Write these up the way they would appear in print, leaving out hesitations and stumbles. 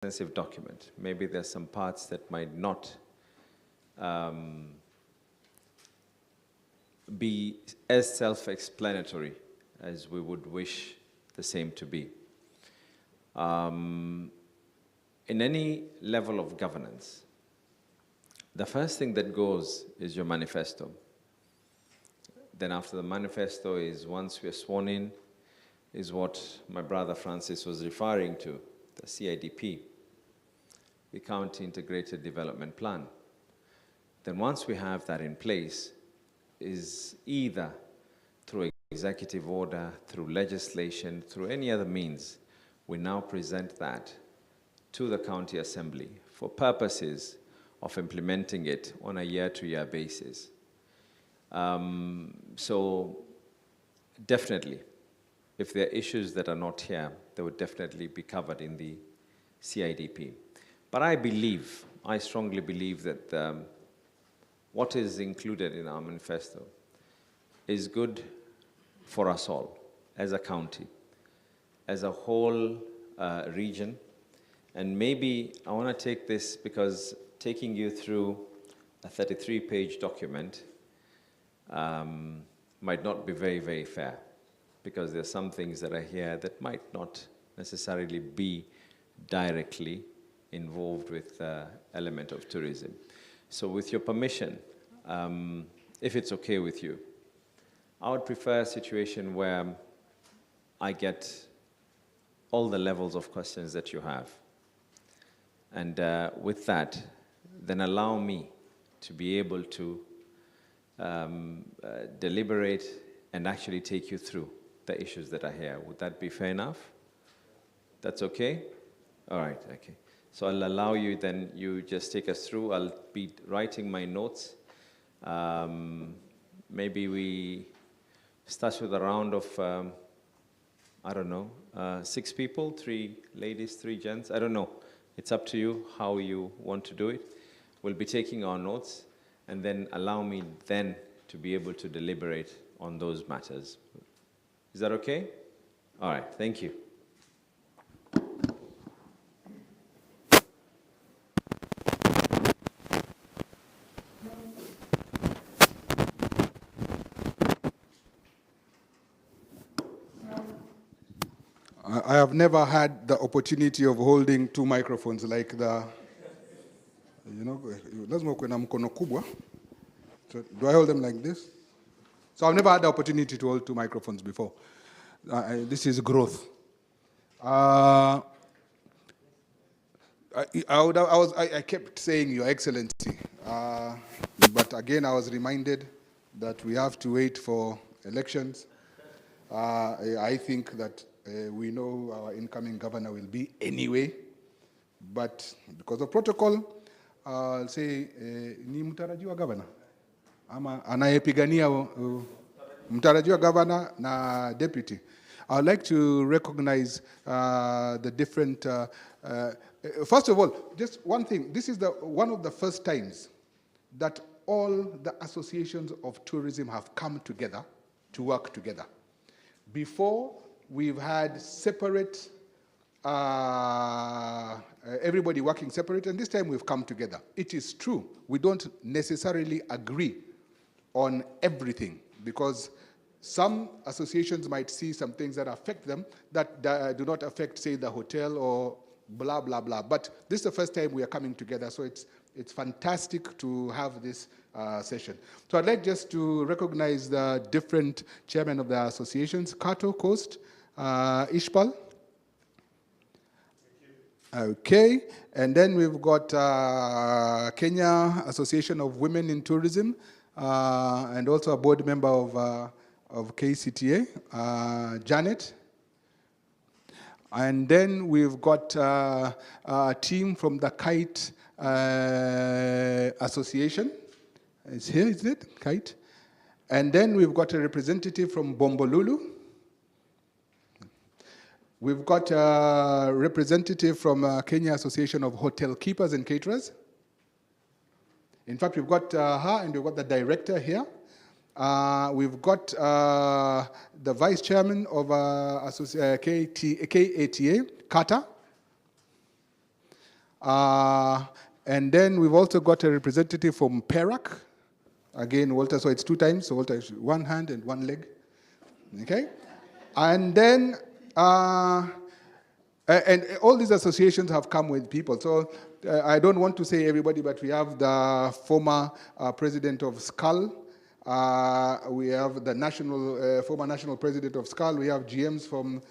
extensive document. Maybe there's some parts that might not be as self-explanatory as we would wish the same to be. In any level of governance, the first thing that goes is your manifesto. Then after the manifesto is, once we are sworn in, is what my brother Francis was referring to, the CIDP, the County Integrated Development Plan. Then once we have that in place, is either through executive order, through legislation, through any other means, we now present that to the County Assembly for purposes of implementing it on a year-to-year basis. So definitely, if there are issues that are not here, they would definitely be covered in the CIDP. But I strongly believe that what is included in our manifesto is good for us all, as a county, as a whole region. And maybe I want to take this, because taking you through a 33-page document might not be very, very fair, because there are some things that are here that might not necessarily be directly involved with the element of tourism. So with your permission, if it's okay with you, I would prefer a situation where I get all the levels of questions that you have. And with that, then allow me to be able to deliberate and actually take you through the issues that are here. Would that be fair enough? That's okay? All right, okay. So I'll allow you, then you just take us through. I'll be writing my notes. Maybe we start with a round of, I don't know, 6 people, 3 ladies, 3 gents. I don't know. It's up to you how you want to do it. We'll be taking our notes, and then allow me then to be able to deliberate on those matters. Is that okay? All right, thank you. I have never had the opportunity of holding 2 microphones like the, lazima uwe na mkono kubwa. So do I hold them like this? So I've never had the opportunity to hold 2 microphones before. This is growth. I kept saying, Your Excellency, but again I was reminded that we have to wait for elections. I think that we know our incoming governor will be anyway, but because of protocol, I'll say, ni mtarajiwa governor, ama anayepigania mtarajiwa governor na deputy. I'd like to recognize the different, first of all, just one thing. This is one of the first times that all the associations of tourism have come together to work together. Before, we've had separate, everybody working separate, and this time we've come together. It is true, we don't necessarily agree on everything, because some associations might see some things that affect them that do not affect, say, the hotel or blah, blah, blah. But this is the first time we are coming together, so it's fantastic to have this session. So I'd like just to recognize the different chairmen of the associations. Kato Coast, Ishpal. Okay, and then we've got Kenya Association of Women in Tourism, and also a board member of KCTA, Janet. And then we've got a team from the Kite Association. It's here, is it? Kite. And then we've got a representative from Bombolulu. We've got a representative from Kenya Association of Hotel Keepers and Caterers. In fact, we've got her, and we've got the director here. We've got the vice chairman of KATA, Kata. And then we've also got a representative from Perak. Again, Walter, so it's 2 times. So Walter is 1 hand and 1 leg. Okay? And then, and all these associations have come with people. So I don't want to say everybody, but we have the former president of SCAL. We have the former national president of SCAL. We have GMs from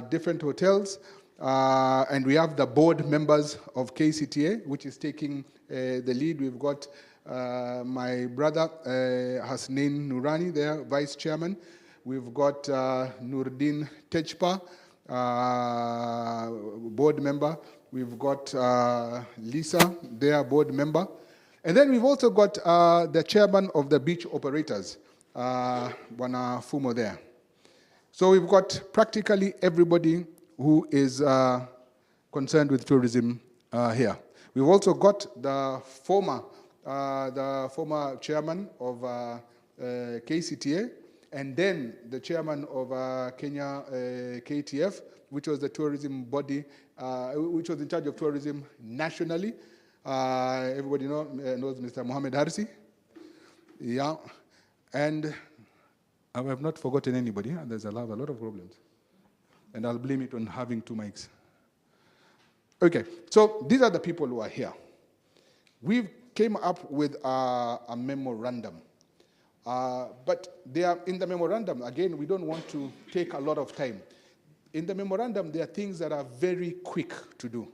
different hotels. And we have the board members of KCTA, which is taking the lead. We've got my brother, Hasnain Nurani there, vice chairman. We've got Nurdin Tejpa, board member. We've got Lisa, their board member. And then we've also got the chairman of the beach operators, Bwana Fumo there. So we've got practically everybody who is concerned with tourism here. We've also got the former chairman of KCTA, and then the chairman of Kenya KTF, which was the tourism body, which was in charge of tourism nationally. Everybody knows Mr. Mohamed Harsi. Yeah, and I have not forgotten anybody. There's a lot of problems. And I'll blame it on having 2 mics. Okay, so these are the people who are here. We came up with a memorandum. But they are in the memorandum, again, we don't want to take a lot of time. In the memorandum, there are things that are very quick to do.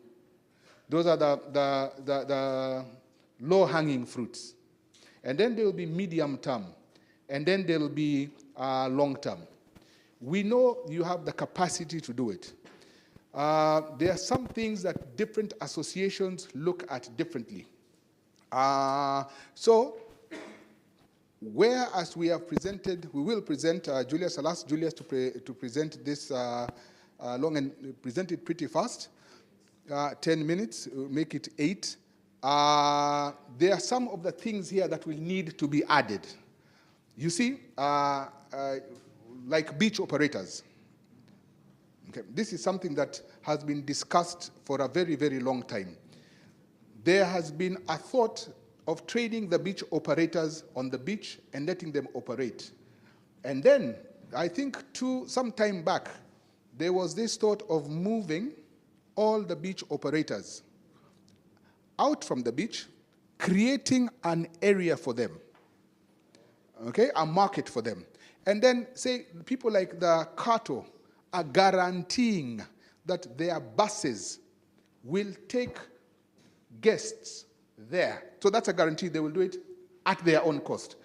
Those are the low-hanging fruits. And then there will be medium term. And then there will be long term. We know you have the capacity to do it. There are some things that different associations look at differently. So, whereas we have presented, we will present Julius. I'll ask Julius to present this long and present it pretty fast. 10 minutes, make it 8. There are some of the things here that will need to be added. You see, like beach operators. Okay. This is something that has been discussed for a very, very long time. There has been a thought of training the beach operators on the beach and letting them operate. And then, I think some time back, there was this thought of moving all the beach operators out from the beach, creating an area for them, okay, a market for them. And then, say, people like the Kato are guaranteeing that their buses will take guests there. So that's a guarantee they will do it at their own cost,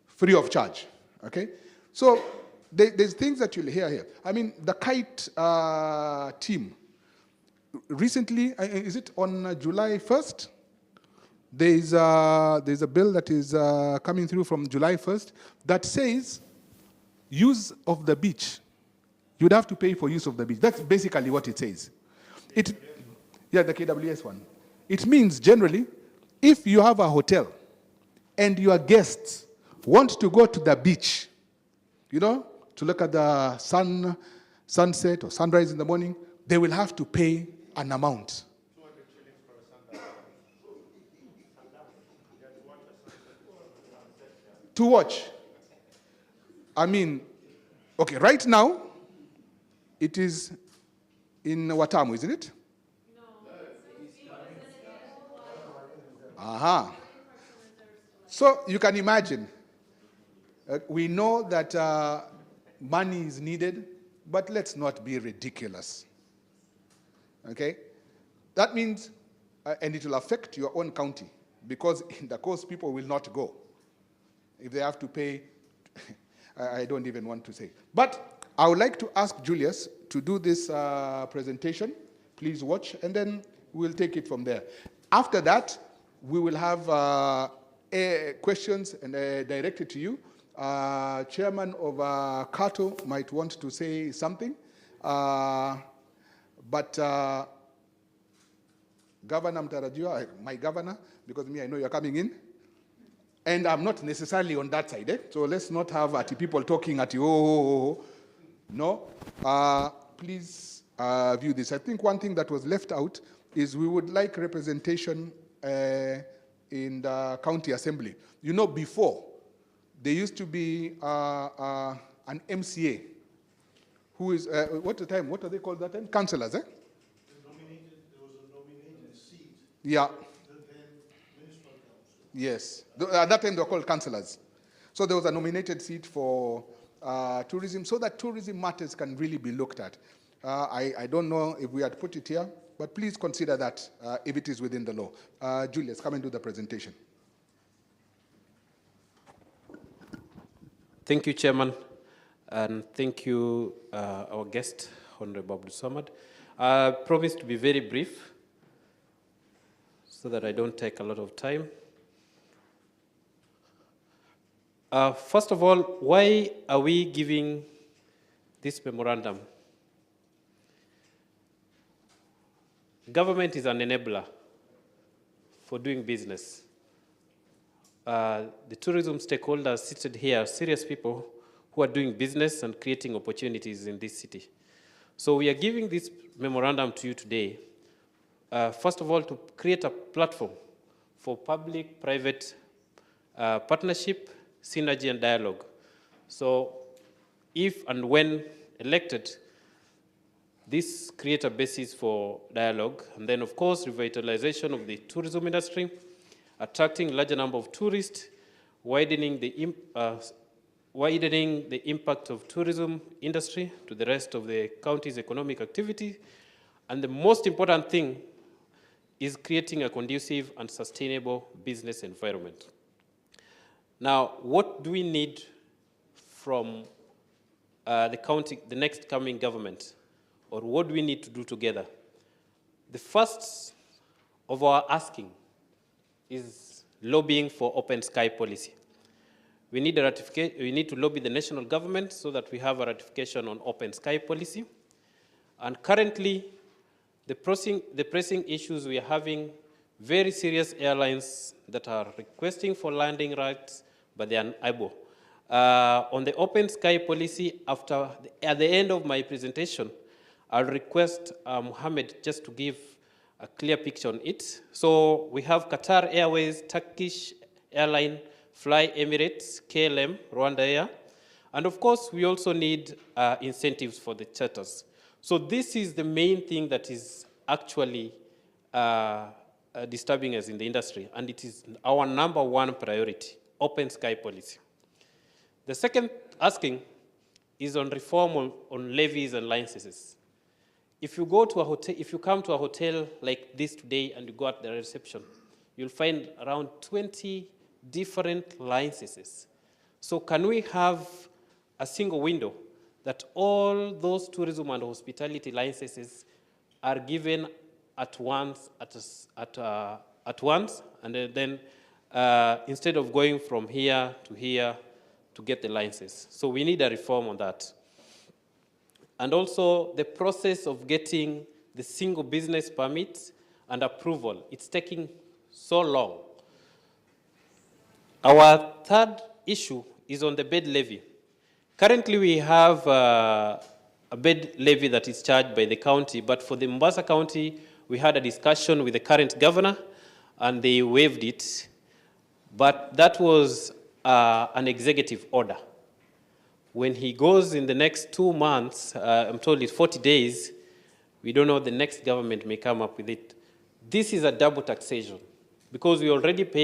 free of charge, okay? So there's things that you'll hear here. I mean, the kite team, recently, is it on July 1st? There's a bill that is coming through from July 1st that says use of the beach. You'd have to pay for use of the beach. That's basically what it says. Yeah, the KWS one. It means generally, if you have a hotel and your guests want to go to the beach, you know, to look at the sunset or sunrise in the morning, they will have to pay an amount. 200 shillings for a sundown. To watch. I mean, okay, right now, it is in Watamu, isn't it? No. Aha. So you can imagine, we know that money is needed, but let's not be ridiculous. Okay? That means, and it will affect your own county, because in the coast, people will not go. If they have to pay, I don't even want to say. But I would like to ask Julius to do this presentation. Please watch, and then we'll take it from there. After that, we will have questions and directed to you. Chairman of Kato might want to say something. But Governor Mtarajua, my governor, because me, I know you're coming in. And I'm not necessarily on that side, so let's not have people talking at you. No, please view this. I think one thing that was left out is we would like representation in the county assembly. You know, before, there used to be an MCA, who is, what are they called that time? Councillors, eh? There was a nominated seat. Yeah. Then municipal council. Yes. At that time, they were called councillors. So there was a nominated seat for tourism, so that tourism matters can really be looked at. I don't know if we had put it here, but please consider that if it is within the law. Julius, come and do the presentation. Thank you, Chairman, and thank you, our guest, Honorable Abdul Samad. I promise to be very brief so that I don't take a lot of time. First of all, why are we giving this memorandum? Government is an enabler for doing business. The tourism stakeholders seated here are serious people who are doing business and creating opportunities in this city. So we are giving this memorandum to you today, first of all, to create a platform for public-private partnership, synergy, and dialogue. So if and when elected, this creates a basis for dialogue, and then, of course, revitalization of the tourism industry, attracting a larger number of tourists, widening the impact of tourism industry to the rest of the county's economic activity, and the most important thing is creating a conducive and sustainable business environment. Now, what do we need from the next coming government, or what do we need to do together? The first of our asking is lobbying for open sky policy. We need to lobby the national government so that we have a ratification on open sky policy. And currently, the pressing issues we are having, very serious airlines that are requesting for landing rights, but they are unable. On the open sky policy, at the end of my presentation, I'll request Mohammed just to give a clear picture on it. So we have Qatar Airways, Turkish Airline, Fly Emirates, KLM, Rwanda Air. And of course, we also need incentives for the charters. So this is the main thing that is actually disturbing us in the industry, and it is our number one priority, open sky policy. The second asking is on reform on levies and licenses. If you go to a hotel, if you come to a hotel like this today and you go at the reception, you'll find around 20 different licenses. So can we have a single window that all those tourism and hospitality licenses are given at once, and then instead of going from here to get the license? So we need a reform on that. And also the process of getting the single business permit and approval, it's taking so long. Our third issue is on the bed levy. Currently we have a bed levy that is charged by the county, but for the Mombasa County, we had a discussion with the current governor and they waived it, but that was an executive order. When he goes in the next 2 months, I'm told it's 40 days, we don't know, the next government may come up with it. This is a double taxation because we already pay